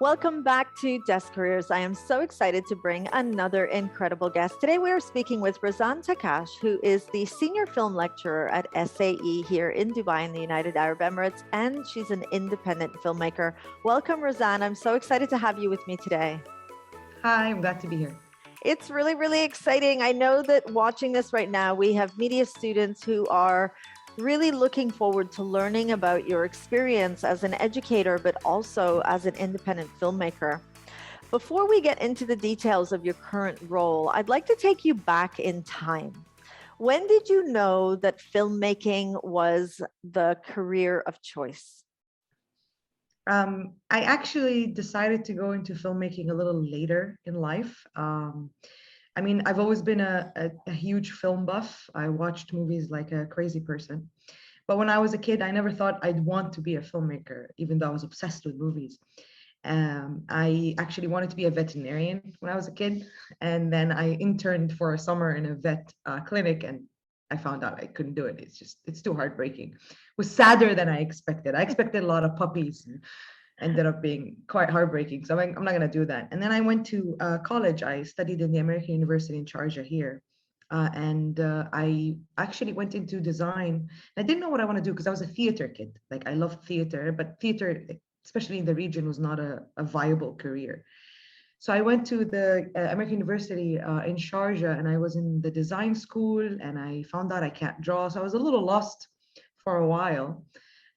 Welcome back to Desk Careers. I am so excited to bring another incredible guest. Today we are speaking with Razan Takash, who is the senior film lecturer at SAE here in Dubai in the United Arab Emirates, and she's an independent filmmaker. Welcome, Razan. I'm so excited to have you with me today. Hi, I'm glad to be here. It's really, really exciting. I know that watching this right now, we have media students who are really looking forward to learning about your experience as an educator, but also as an independent filmmaker. Before we get into the details of your current role, I'd like to take you back in time. When did you know that filmmaking was the career of choice? I actually decided to go into filmmaking a little later in life. I've always been a huge film buff. I watched movies like a crazy person. But when I was a kid, I never thought I'd want to be a filmmaker, even though I was obsessed with movies. I actually wanted to be a veterinarian when I was a kid. And then I interned for a summer in a vet clinic, and I found out I couldn't do it. It's too heartbreaking. It was sadder than I expected. I expected a lot of puppies, and ended up being quite heartbreaking. So I'm not going to do that. And then I went to college. I studied in the American University in Sharjah here. I actually went into design. I didn't know what I want to do because I was a theater kid. Like I loved theater, but theater, especially in the region, was not a viable career. So I went to the American University in Sharjah, and I was in the design school, and I found out I can't draw. So I was a little lost for a while.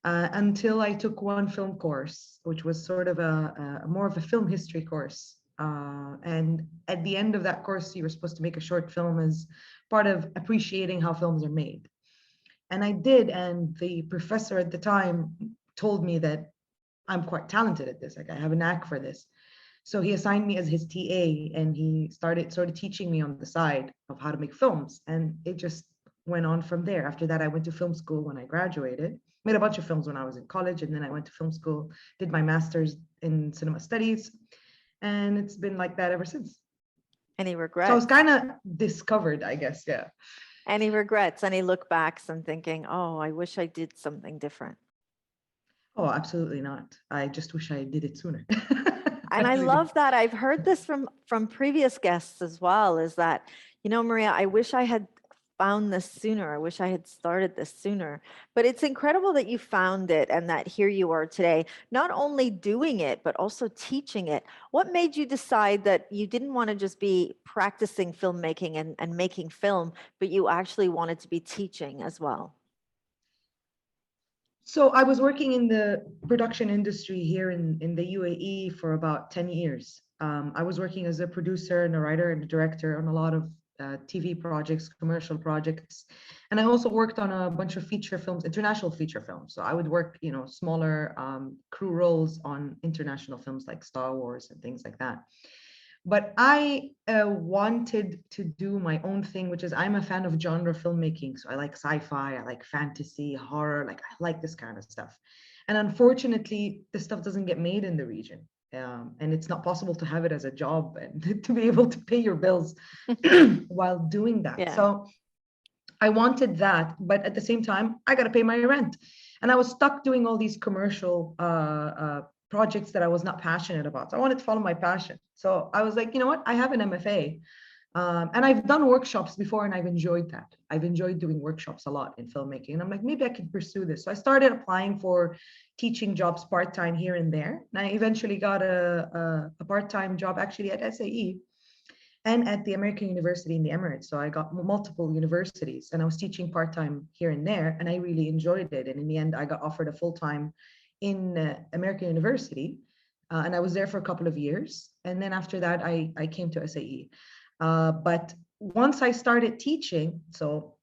Until I took one film course, which was sort of a more of a film history course. And at the end of that course, you were supposed to make a short film as part of appreciating how films are made. And I did, and the professor at the time told me that I'm quite talented at this, like I have a knack for this. So he assigned me as his TA, and he started sort of teaching me on the side of how to make films. And it just went on from there. After that, I went to film school when I graduated, made a bunch of films when I was in college, and then I went to film school, did my master's in cinema studies, and it's been like that ever since. Any regrets? So I was kind of discovered, I guess. Yeah. Any regrets? Any look backs and thinking, oh, I wish I did something different? Oh, absolutely not. I just wish I did it sooner. And I love that. I've heard this from previous guests as well, is that, Maria, I wish I had found this sooner. I wish I had started this sooner. But it's incredible that you found it and that here you are today, not only doing it, but also teaching it. What made you decide that you didn't want to just be practicing filmmaking and making film, but you actually wanted to be teaching as well? So I was working in the production industry here in the UAE for about 10 years. I was working as a producer and a writer and a director on a lot of TV projects, commercial projects. And I also worked on a bunch of feature films, international feature films. So I would work, smaller crew roles on international films like Star Wars and things like that. But I wanted to do my own thing, which is I'm a fan of genre filmmaking. So I like sci-fi, I like fantasy, horror, like I like this kind of stuff. And unfortunately, this stuff doesn't get made in the region. And it's not possible to have it as a job and to be able to pay your bills while doing that. Yeah. So I wanted that, but at the same time, I got to pay my rent. And I was stuck doing all these commercial projects that I was not passionate about. So I wanted to follow my passion. So I was like, you know what? I have an MFA. And I've done workshops before, and I've enjoyed that. I've enjoyed doing workshops a lot in filmmaking. And I'm like, maybe I could pursue this. So I started applying for teaching jobs part-time here and there. And I eventually got a part-time job actually at SAE and at the American University in the Emirates. So I got multiple universities, and I was teaching part-time here and there, and I really enjoyed it. And in the end, I got offered a full-time in American University, and I was there for a couple of years. And then after that, I came to SAE. But once I started teaching, so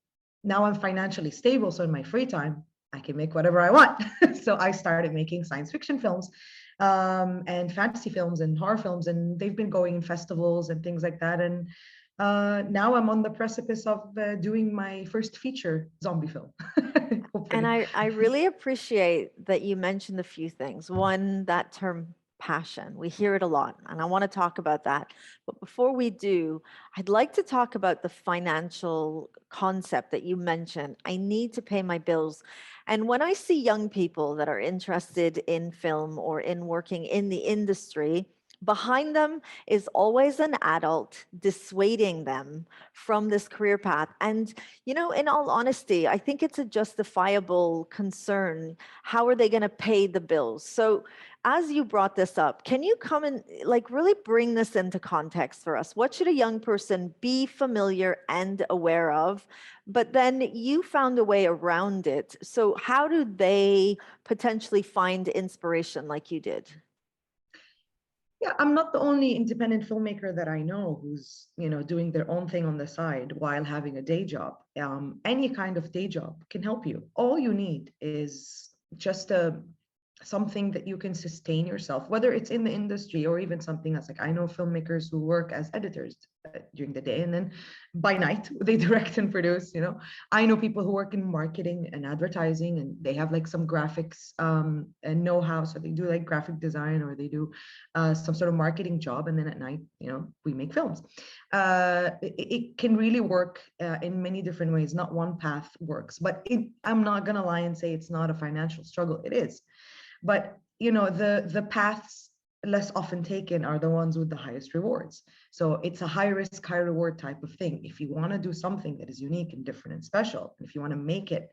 now I'm financially stable. So in my free time, I can make whatever I want. So I started making science fiction films and fantasy films and horror films, and they've been going in festivals and things like that. And now I'm on the precipice of doing my first feature zombie film. And I really appreciate that you mentioned a few things. One, that term passion. We hear it a lot, and I want to talk about that. But before we do, I'd like to talk about the financial concept that you mentioned. I need to pay my bills. And when I see young people that are interested in film or in working in the industry, behind them is always an adult dissuading them from this career path. And, in all honesty, I think it's a justifiable concern. How are they going to pay the bills? So, as you brought this up, can you come and really bring this into context for us? What should a young person be familiar and aware of? But then you found a way around it. So how do they potentially find inspiration like you did? Yeah, I'm not the only independent filmmaker that I know who's, doing their own thing on the side while having a day job. Any kind of day job can help you. All you need is just something that you can sustain yourself, whether it's in the industry or even something else. Like I know filmmakers who work as editors during the day, and then by night they direct and produce. I know people who work in marketing and advertising, and they have like some graphics and know-how, so they do like graphic design, or they do some sort of marketing job, and then at night, we make films. It can really work in many different ways. Not one path works, but I'm not gonna lie and say it's not a financial struggle. It is. But the paths less often taken are the ones with the highest rewards. So it's a high risk, high reward type of thing. If you want to do something that is unique and different and special, and if you want to make it,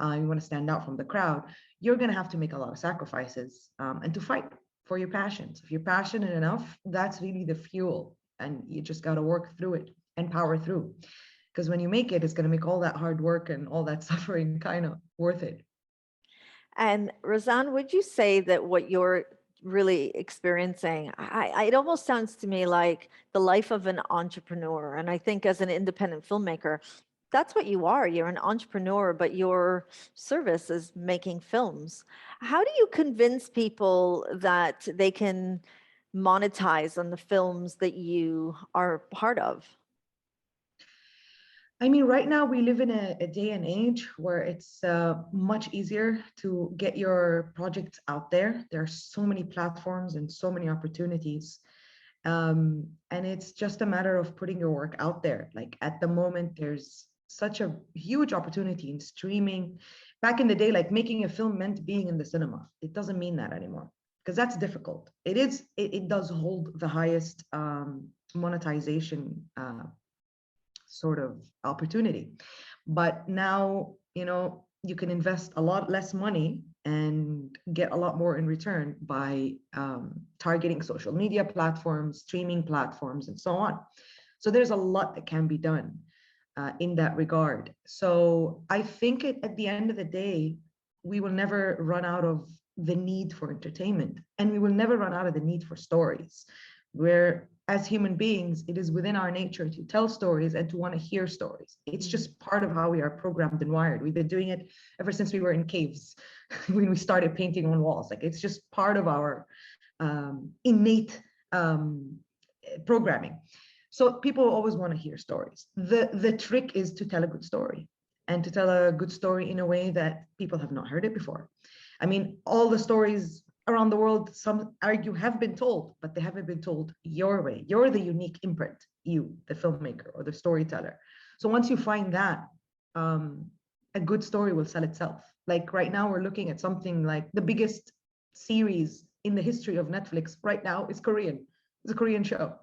you want to stand out from the crowd, you're going to have to make a lot of sacrifices and to fight for your passions. If you're passionate enough, that's really the fuel, and you just got to work through it and power through. Because when you make it, it's going to make all that hard work and all that suffering kind of worth it. And Razan, would you say that what you're really experiencing, it almost sounds to me like the life of an entrepreneur. And I think as an independent filmmaker, that's what you are. You're an entrepreneur, but your service is making films. How do you convince people that they can monetize on the films that you are part of? I mean, right now we live in a day and age where it's much easier to get your projects out there. There are so many platforms and so many opportunities. And it's just a matter of putting your work out there. Like at the moment, there's such a huge opportunity in streaming. Back in the day, like making a film meant being in the cinema. It doesn't mean that anymore, because that's difficult. It does hold the highest monetization sort of opportunity. But now, you can invest a lot less money and get a lot more in return by targeting social media platforms, streaming platforms, and so on. So there's a lot that can be done in that regard. So I think at the end of the day, we will never run out of the need for entertainment, and we will never run out of the need for stories. Where as human beings, it is within our nature to tell stories and to want to hear stories. It's just part of how we are programmed and wired. We've been doing it ever since we were in caves when we started painting on walls. Like it's just part of our innate programming. So people always want to hear stories. The trick is to tell a good story, and to tell a good story in a way that people have not heard it before. I mean, all the stories around the world, some argue, have been told, but they haven't been told your way. You're the unique imprint, you, the filmmaker or the storyteller. So once you find that, a good story will sell itself. Like right now, we're looking at something like the biggest series in the history of Netflix right now is Korean. It's a Korean show.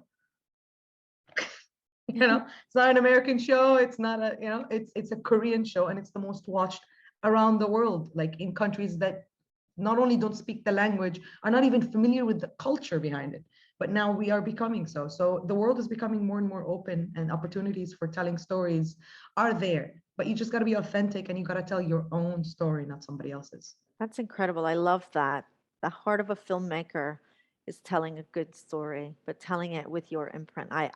It's not an American show. It's not it's a Korean show, and it's the most watched around the world, like in countries that not only don't speak the language, are not even familiar with the culture behind it. But now we are becoming so. So the world is becoming more and more open, and opportunities for telling stories are there. But you just got to be authentic, and you got to tell your own story, not somebody else's. That's incredible. I love that. The heart of a filmmaker is telling a good story, but telling it with your imprint. I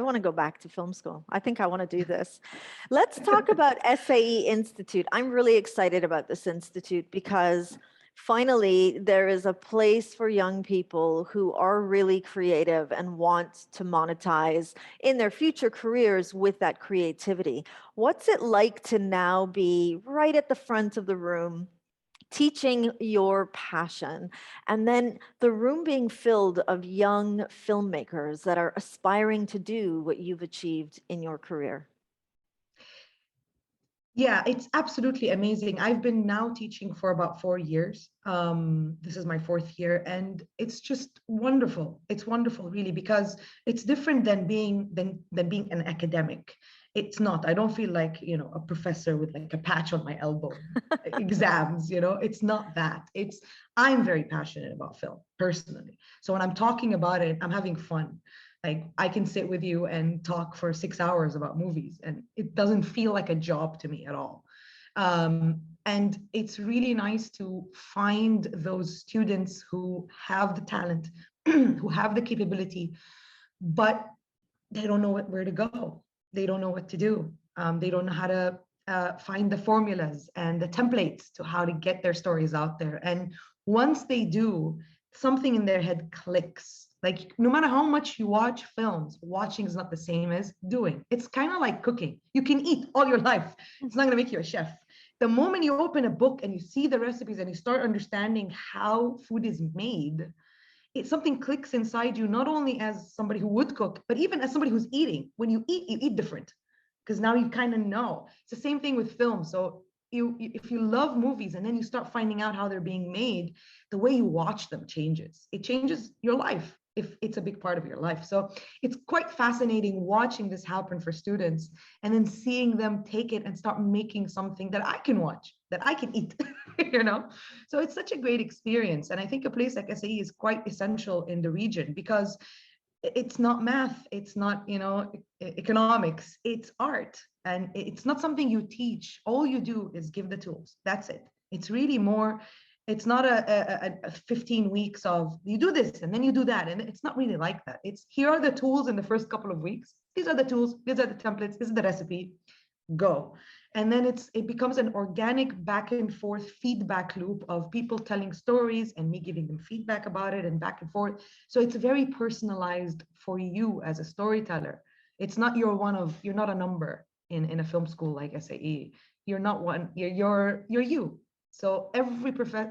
want to go back to film school. I think I want to do this. Let's talk about SAE Institute. I'm really excited about this institute because finally there is a place for young people who are really creative and want to monetize in their future careers with that creativity. What's it like to now be right at the front of the room, teaching your passion, and then the room being filled of young filmmakers that are aspiring to do what you've achieved in your career? Yeah, it's absolutely amazing. I've been now teaching for about 4 years. This is my fourth year, and it's just wonderful. It's wonderful, really, because it's different than being an academic. It's not. I don't feel like, a professor with like a patch on my elbow, exams. It's not that. I'm very passionate about film personally. So when I'm talking about it, I'm having fun. Like, I can sit with you and talk for 6 hours about movies, and it doesn't feel like a job to me at all. And it's really nice to find those students who have the talent, who have the capability, but they don't know where to go. They don't know what to do. They don't know how to find the formulas and the templates to how to get their stories out there. And once they do, something in their head clicks. Like, no matter how much you watch films, watching is not the same as doing. It's kind of like cooking. You can eat all your life. It's not going to make you a chef. The moment you open a book and you see the recipes and you start understanding how food is made, something clicks inside you, not only as somebody who would cook, but even as somebody who's eating. When you eat different, because now you kind of know. It's the same thing with film. So if you love movies and then you start finding out how they're being made, the way you watch them changes. It changes your life if it's a big part of your life. So it's quite fascinating watching this happen for students and then seeing them take it and start making something that I can watch, that I can eat, you know? So it's such a great experience. And I think a place like SAE is quite essential in the region because it's not math, it's not, economics, it's art. And it's not something you teach. All you do is give the tools. That's it. It's really more, it's not a 15 weeks of you do this and then you do that. And it's not really like that. It's here are the tools in the first couple of weeks. These are the tools, these are the templates, this is the recipe, go. And then it becomes an organic back and forth feedback loop of people telling stories and me giving them feedback about it and back and forth. So it's very personalized for you as a storyteller. It's not you're not a number in a film school like SAE. You're not one, you're you. So every professor,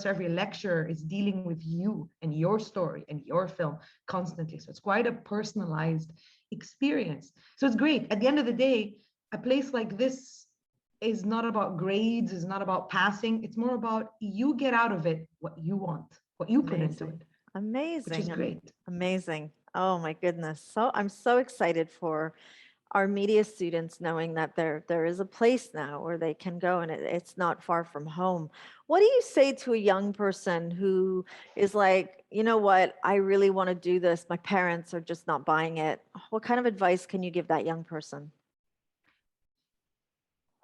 every lecturer is dealing with you and your story and your film constantly. So it's quite a personalized experience. So it's great. At the end of the day, a place like this is not about grades, is not about passing. It's more about you get out of it what you want, what you put into Amazing. it, which is Amazing. great. Amazing. Oh my goodness. So I'm so excited for our media students knowing that there is a place now where they can go, and it's not far from home. What do you say to a young person who is like, you know what, I really want to do this. My parents are just not buying it. What kind of advice can you give that young person?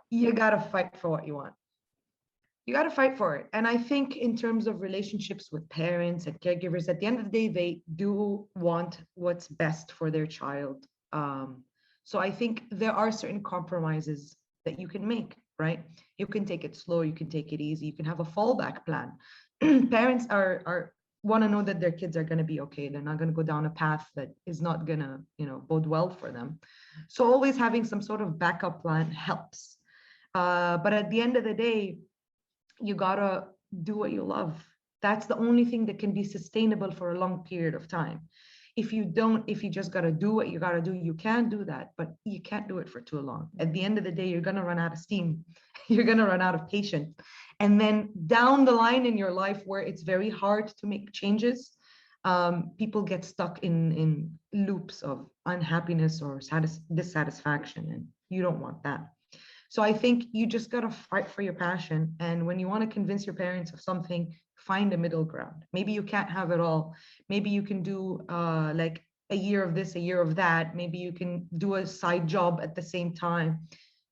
You got to fight for what you want. You got to fight for it. And I think in terms of relationships with parents and caregivers, at the end of the day, they do want what's best for their child. So I think there are certain compromises that you can make, right? You can take it slow, you can take it easy, you can have a fallback plan. Parents are want to know that their kids are going to be okay. They're not going to go down a path that is not going to, bode well for them. So always having some sort of backup plan helps. But at the end of the day, you gotta do what you love. That's the only thing that can be sustainable for a long period of time. If you just gotta do what you gotta do, you can do that, but you can't do it for too long. At the end of the day, you're gonna run out of steam. You're gonna run out of patience. And then down the line in your life where it's very hard to make changes, people get stuck in loops of unhappiness or dissatisfaction, and you don't want that. So I think you just got to fight for your passion. And when you want to convince your parents of something, find a middle ground. Maybe you can't have it all. Maybe you can do like a year of this, a year of that. Maybe you can do a side job at the same time.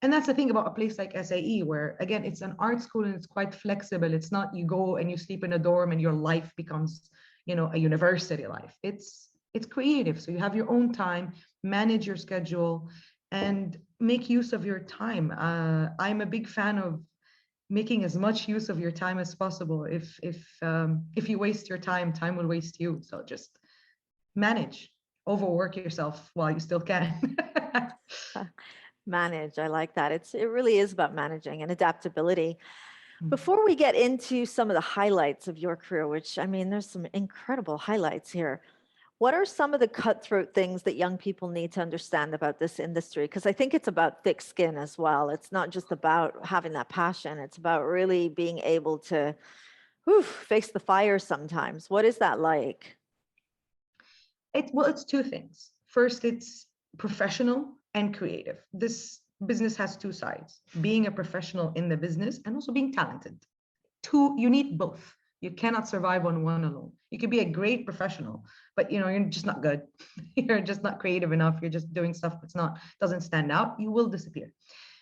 And that's the thing about a place like SAE, where again, it's an art school and it's quite flexible. It's not you go and you sleep in a dorm and your life becomes, a university life. It's creative. So you have your own time, manage your schedule, and make use of your time. I'm a big fan of making as much use of your time as possible. If you waste your time, time will waste you. So just manage, overwork yourself while you still can. Manage. I like that. It really is about managing and adaptability. Before we get into some of the highlights of your career, which I mean, there's some incredible highlights here. What are some of the cutthroat things that young people need to understand about this industry? Because I think it's about thick skin as well. It's not just about having that passion, it's about really being able to face the fire sometimes. What is that like? It's two things. First, it's professional and creative. This business has two sides: being a professional in the business and also being talented. You need both. You cannot survive on one alone. You could be a great professional, but you're just not good. You're just not creative enough. You're just doing stuff that's not doesn't stand out. You will disappear.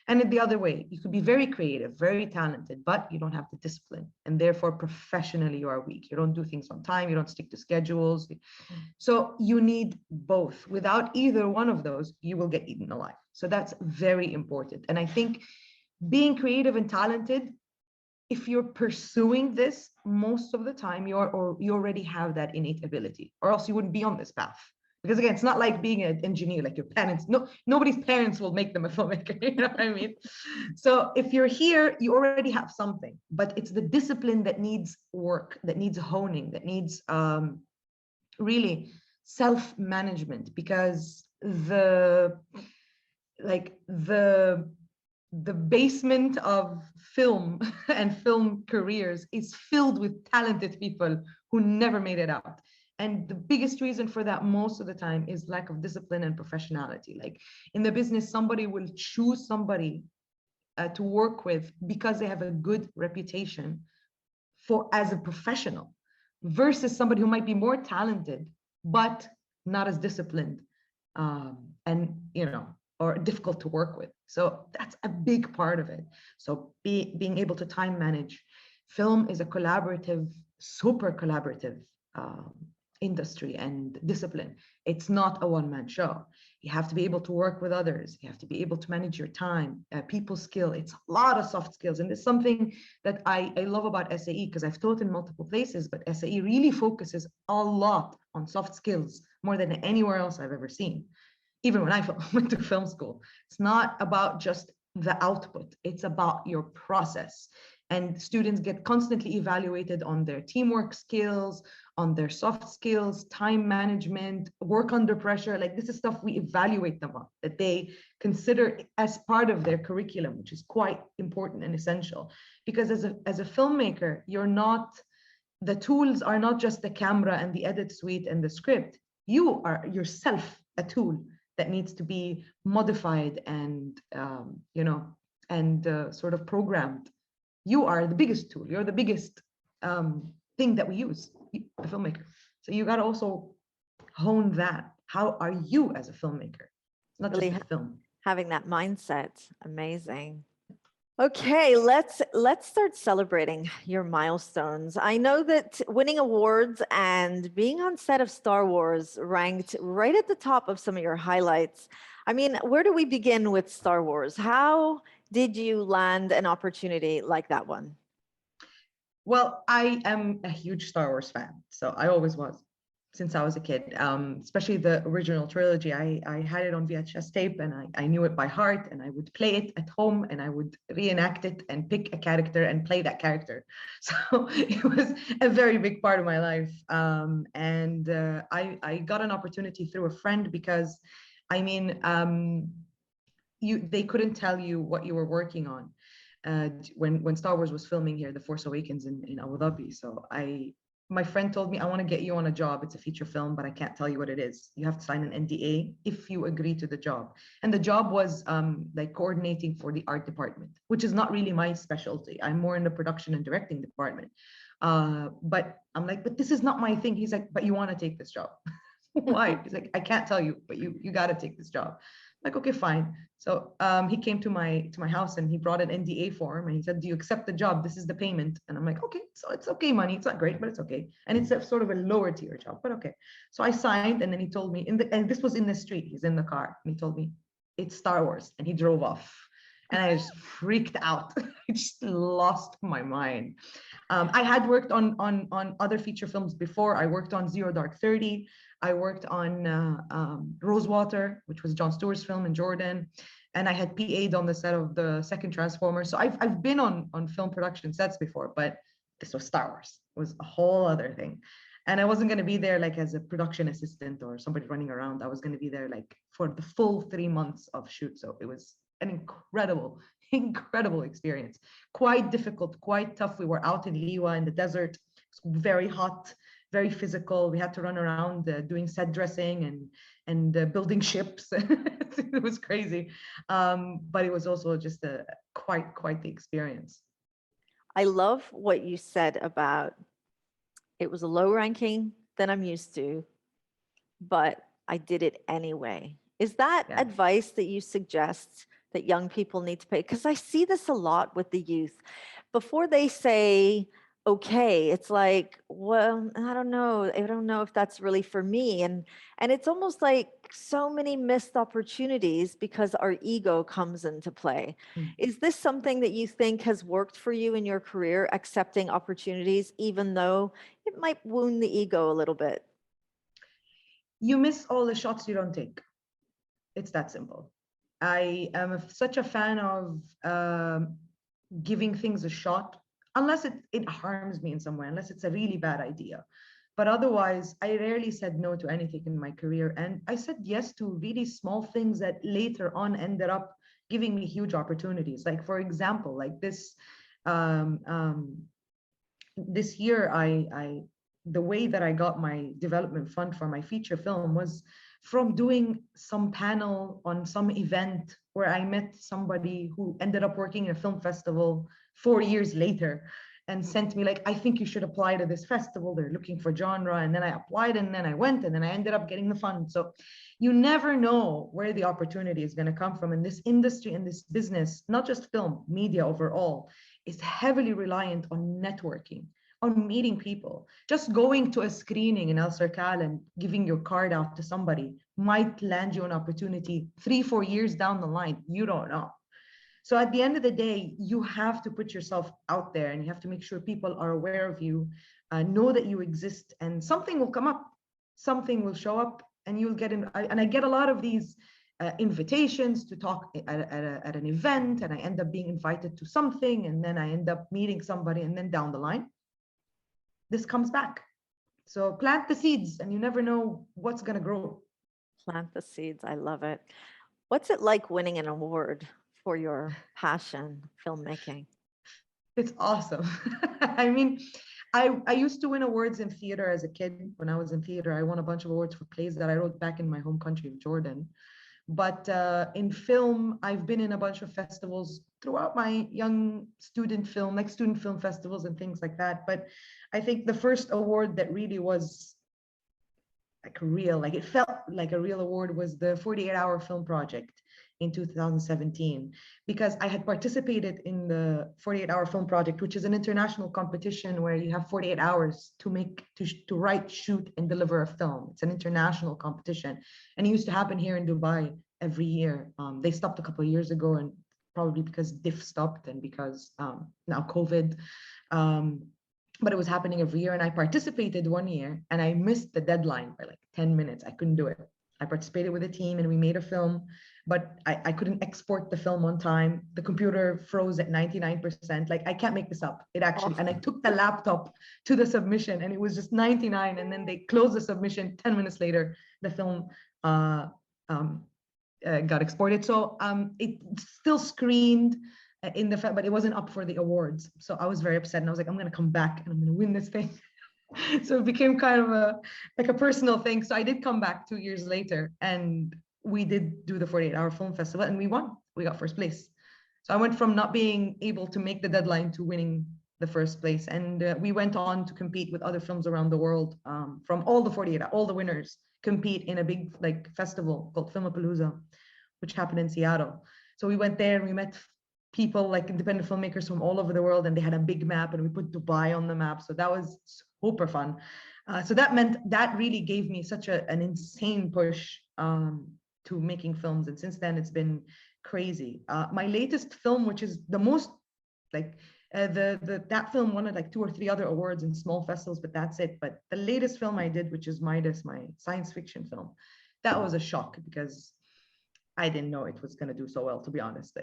And in the other way, you could be very creative, very talented, but you don't have the discipline. And therefore, professionally, you are weak. You don't do things on time. You don't stick to schedules. So you need both. Without either one of those, you will get eaten alive. So that's very important. And I think being creative and talented, if you're pursuing this most of the time, you already have that innate ability, or else you wouldn't be on this path. Because again, it's not like being an engineer, like your parents. Nobody's parents will make them a filmmaker. You know what I mean? So if you're here, you already have something, but it's the discipline that needs work, that needs honing, that needs really self-management, because the basement of film and film careers is filled with talented people who never made it out. And the biggest reason for that most of the time is lack of discipline and professionality. Like in the business, somebody will choose somebody to work with because they have a good reputation as a professional, versus somebody who might be more talented but not as disciplined, and or difficult to work with. So that's a big part of it. So being able to time manage. Film is a collaborative, super collaborative industry and discipline. It's not a one-man show. You have to be able to work with others. You have to be able to manage your time, people skill. It's a lot of soft skills. And it's something that I love about SAE, because I've taught in multiple places, but SAE really focuses a lot on soft skills more than anywhere else I've ever seen. Even when I went to film school, it's not about just the output. It's about your process. And students get constantly evaluated on their teamwork skills, on their soft skills, time management, work under pressure. Like this is stuff we evaluate them on, that they consider as part of their curriculum, which is quite important and essential. Because as a filmmaker, the tools are not just the camera and the edit suite and the script. You are yourself a tool that needs to be modified and sort of programmed. You are the biggest tool. You're the biggest thing that we use, the filmmaker. So you got to also hone that. How are you as a filmmaker? It's not Really just a film. having that mindset. Amazing. Okay, let's start celebrating your milestones. I know that winning awards and being on set of Star Wars ranked right at the top of some of your highlights. I mean, where do we begin with Star Wars? How did you land an opportunity like that one? Well, I am a huge Star Wars fan, so I always was since I was a kid, especially the original trilogy. I had it on VHS tape, and I knew it by heart, and I would play it at home, and I would reenact it and pick a character and play that character. So it was a very big part of my life. I got an opportunity through a friend, because I mean, they couldn't tell you what you were working on when Star Wars was filming here, The Force Awakens in Abu Dhabi. So my friend told me, I want to get you on a job. It's a feature film, but I can't tell you what it is. You have to sign an NDA if you agree to the job. And the job was like coordinating for the art department, which is not really my specialty. I'm more in the production and directing department. But I'm like, but this is not my thing. He's like, but you want to take this job. Why? He's like, I can't tell you, but you got to take this job. Like, okay, fine. So he came to my house, and he brought an NDA form, and he said, do you accept the job? This is the payment. And I'm like, okay, so it's okay money. It's not great, but it's okay. And it's a sort of a lower tier job, but okay. So I signed, and then he told me and this was in the street. He's in the car, and he told me it's Star Wars, and he drove off. And I just freaked out. I just lost my mind. I had worked on other feature films before. I worked on Zero Dark 30. I worked on Rosewater, which was Jon Stewart's film in Jordan. and I had PA'd on the set of the second Transformer. So I've been on film production sets before, but this was Star Wars. It was a whole other thing. And I wasn't going to be there like as a production assistant or somebody running around. I was going to be there like for the full 3 months of shoot. So it was an incredible, incredible experience. Quite difficult, quite tough. We were out in Liwa in the desert. It's very hot, very physical. We had to run around doing set dressing and building ships. It was crazy, but it was also just a quite the experience. I love what you said about it was a low ranking than I'm used to, but I did it anyway. Is that Yeah. advice that you suggest that young people need to pay? Because I see this a lot with the youth. Before they say, okay, it's like, well, I don't know. I don't know if that's really for me. And it's almost like so many missed opportunities because our ego comes into play. Mm. Is this something that you think has worked for you in your career, accepting opportunities, even though it might wound the ego a little bit? You miss all the shots you don't take. It's that simple. I am such a fan of giving things a shot, unless it harms me in some way, unless it's a really bad idea. But otherwise, I rarely said no to anything in my career. And I said yes to really small things that later on ended up giving me huge opportunities. Like, for example, like um, um, this year, the way that I got my development fund for my feature film was from doing some panel on some event where I met somebody who ended up working in a film festival 4 years later and sent me like, I think you should apply to this festival. They're looking for genre. And then I applied and then I went and then I ended up getting the fund. So you never know where the opportunity is going to come from in this industry, in this business, not just film, media overall, is heavily reliant on networking, on meeting people. Just going to a screening in El Cercal and giving your card out to somebody might land you an opportunity 3-4 years down the line. You don't know. So at the end of the day, you have to put yourself out there and you have to make sure people are aware of you, know that you exist, and something will come up, something will show up, and you'll get in. And I get a lot of these invitations to talk at an event, and I end up being invited to something, and then I end up meeting somebody, and then down the line, this comes back. So plant the seeds and you never know what's going to grow. Plant the seeds. I love it. What's it like winning an award for your passion, filmmaking? It's awesome. I mean, I used to win awards in theater as a kid. When I was in theater, I won a bunch of awards for plays that I wrote back in my home country of Jordan. But in film, I've been in a bunch of festivals throughout my young student film, like student film festivals and things like that. But I think the first award that really was like real, like it felt like a real award, was the 48-hour film project in 2017, because I had participated in the 48-hour film project, which is an international competition where you have 48 hours to write, shoot, and deliver a film. It's an international competition, and it used to happen here in Dubai every year. They stopped a couple of years ago, and probably because DIF stopped and because now COVID. But it was happening every year, and I participated one year and I missed the deadline by like 10 minutes. I couldn't do it. I participated with a team and we made a film, but I couldn't export the film on time. The computer froze at 99%. Like, I can't make this up. It actually, and I took the laptop to the submission and it was just 99. And then they closed the submission. 10 minutes later, the film got exported. So it still screened in the fact, but it wasn't up for the awards. So I was very upset and I was like, I'm going to come back and I'm going to win this thing. So it became kind of like a personal thing. So I did come back 2 years later and we did do the 48-hour film festival and we won. We got first place. So I went from not being able to make the deadline to winning the first place. And we went on to compete with other films around the world, from all the 48, all the winners compete in a big like festival called Filmapalooza, which happened in Seattle. So we went there and we met people like independent filmmakers from all over the world, and they had a big map and we put Dubai on the map. So that was super fun. So that meant that really gave me such an insane push to making films. And since then it's been crazy. My latest film, which is the most like that film won like 2 or 3 other awards in small festivals, but that's it. But the latest film I did, which is Midas, my science fiction film, that was a shock because I didn't know it was going to do so well, to be honest.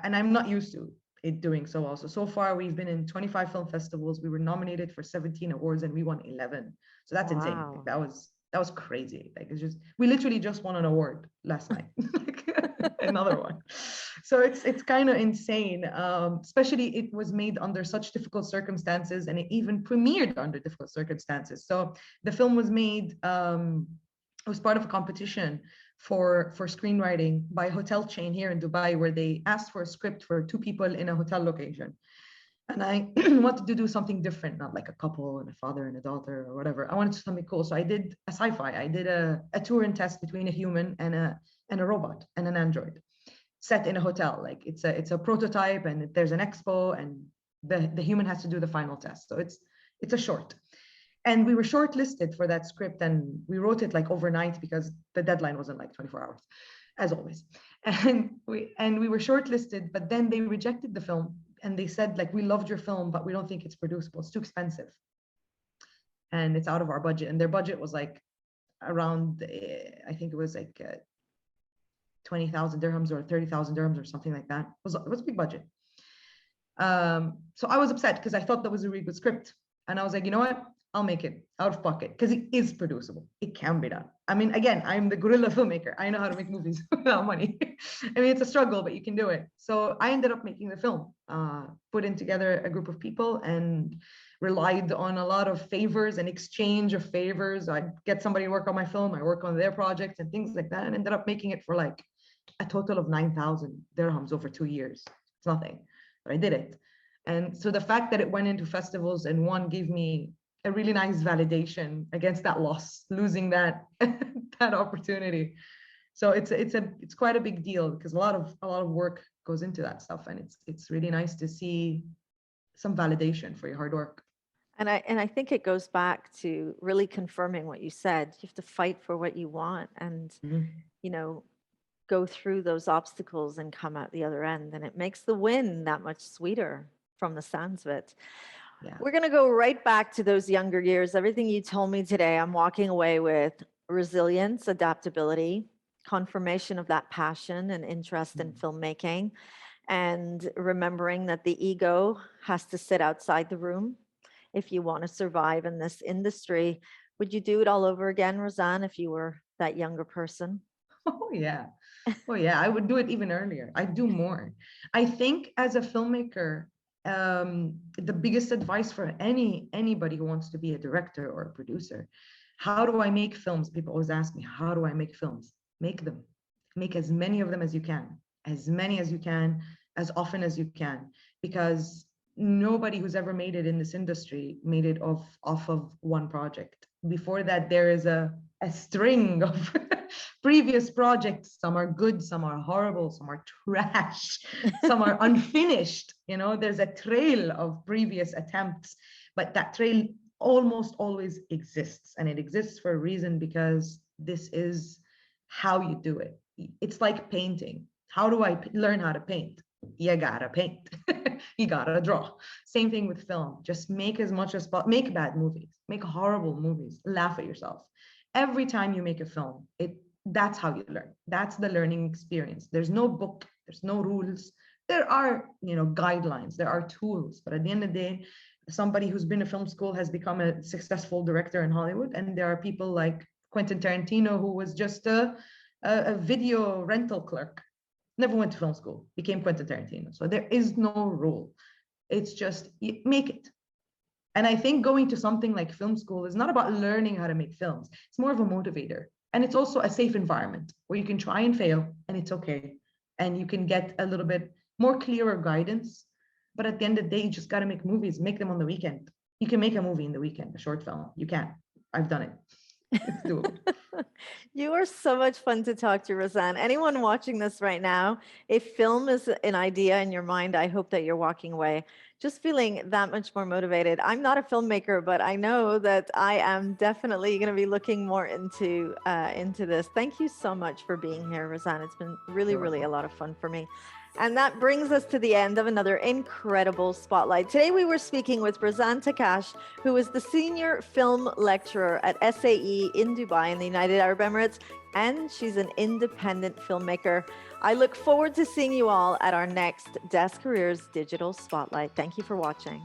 And I'm not used to it doing so well. So far we've been in 25 film festivals. We were nominated for 17 awards and we won 11. So that's insane. Like, Wow. that was crazy. Like, it's just, we literally just won an award last night. Another one. So it's kind of insane. Especially it was made under such difficult circumstances, and it even premiered under difficult circumstances. So the film was made, it was part of a competition for screenwriting by a hotel chain here in Dubai, where they asked for a script for two people in a hotel location. And I wanted to do something different, not like a couple and a father and a daughter or whatever. I wanted to do something cool. So I did a sci-fi. I did a Turing test between a human and a robot and an android, set in a hotel. Like it's a prototype, and there's an expo, and the human has to do the final test. So it's a short. And we were shortlisted for that script, and we wrote it like overnight because the deadline wasn't like 24 hours, as always. And we were shortlisted, but then they rejected the film, and they said, like, we loved your film, but we don't think it's producible. It's too expensive, and it's out of our budget. And their budget was like around, I think it was like 20,000 dirhams or 30,000 dirhams or something like that. It was a big budget. So I was upset because I thought that was a really good script, and I was like, you know what? I'll make it out of pocket because it is producible. It can be done. I mean, again, I'm the guerrilla filmmaker. I know how to make movies without money. I mean, it's a struggle, but you can do it. So I ended up making the film, putting together a group of people, and relied on a lot of favors and exchange of favors. I'd get somebody to work on my film, I work on their projects and things like that, and ended up making it for like a total of 9,000 dirhams over 2 years. It's nothing, but I did it. And so the fact that it went into festivals and won gave me a really nice validation against that loss, losing that that opportunity. So it's quite a big deal because a lot of work goes into that stuff, and it's really nice to see some validation for your hard work. And I think it goes back to really confirming what you said. You have to fight for what you want, and you know, go through those obstacles and come out the other end, and it makes the win that much sweeter from the sounds of it. Yeah. We're going to go right back to those younger years. Everything you told me today, I'm walking away with resilience, adaptability, confirmation of that passion and interest in filmmaking, and remembering that the ego has to sit outside the room if you want to survive in this industry. Would you do it all over again, Razan, if you were that younger person? Oh yeah. Oh yeah, I would do it even earlier. I'd do more. I think as a filmmaker, the biggest advice for anybody who wants to be a director or a producer, how do I make films? People always ask me, how do I make films? Make them. Make as many of them as you can, as many as you can, as often as you can, because nobody who's ever made it in this industry made it off of one project. Before that, there is a string of previous projects. Some are good, some are horrible, some are trash, some are unfinished. You know, there's a trail of previous attempts, but that trail almost always exists, and it exists for a reason, because this is how you do it. It's like painting. How do I learn how to paint? You gotta paint. You gotta draw. Same thing with film. Just make as much as possible. Make bad movies, make horrible movies, laugh at yourself. Every time you make a film, that's how you learn. That's the learning experience. There's no book, there's no rules. There are, guidelines, there are tools, but at the end of the day, somebody who's been to film school has become a successful director in Hollywood. And there are people like Quentin Tarantino, who was just a video rental clerk, never went to film school, became Quentin Tarantino. So there is no rule. It's just make it. And I think going to something like film school is not about learning how to make films. It's more of a motivator. And it's also a safe environment where you can try and fail, and it's okay. And you can get a little bit more clearer guidance. But at the end of the day, you just got to make movies, make them on the weekend. You can make a movie in the weekend, a short film. You can. I've done it. It's doable. You are so much fun to talk to, Razan. Anyone watching this right now, if film is an idea in your mind, I hope that you're walking away just feeling that much more motivated. I'm not a filmmaker, but I know that I am definitely going to be looking more into this. Thank you so much for being here, Razan. It's been really, really a lot of fun for me. And that brings us to the end of another incredible spotlight. Today we were speaking with Razan Takash, who is the senior film lecturer at SAE in Dubai in the United Arab Emirates. and she's an independent filmmaker. I look forward to seeing you all at our next Desk Careers Digital Spotlight. Thank you for watching.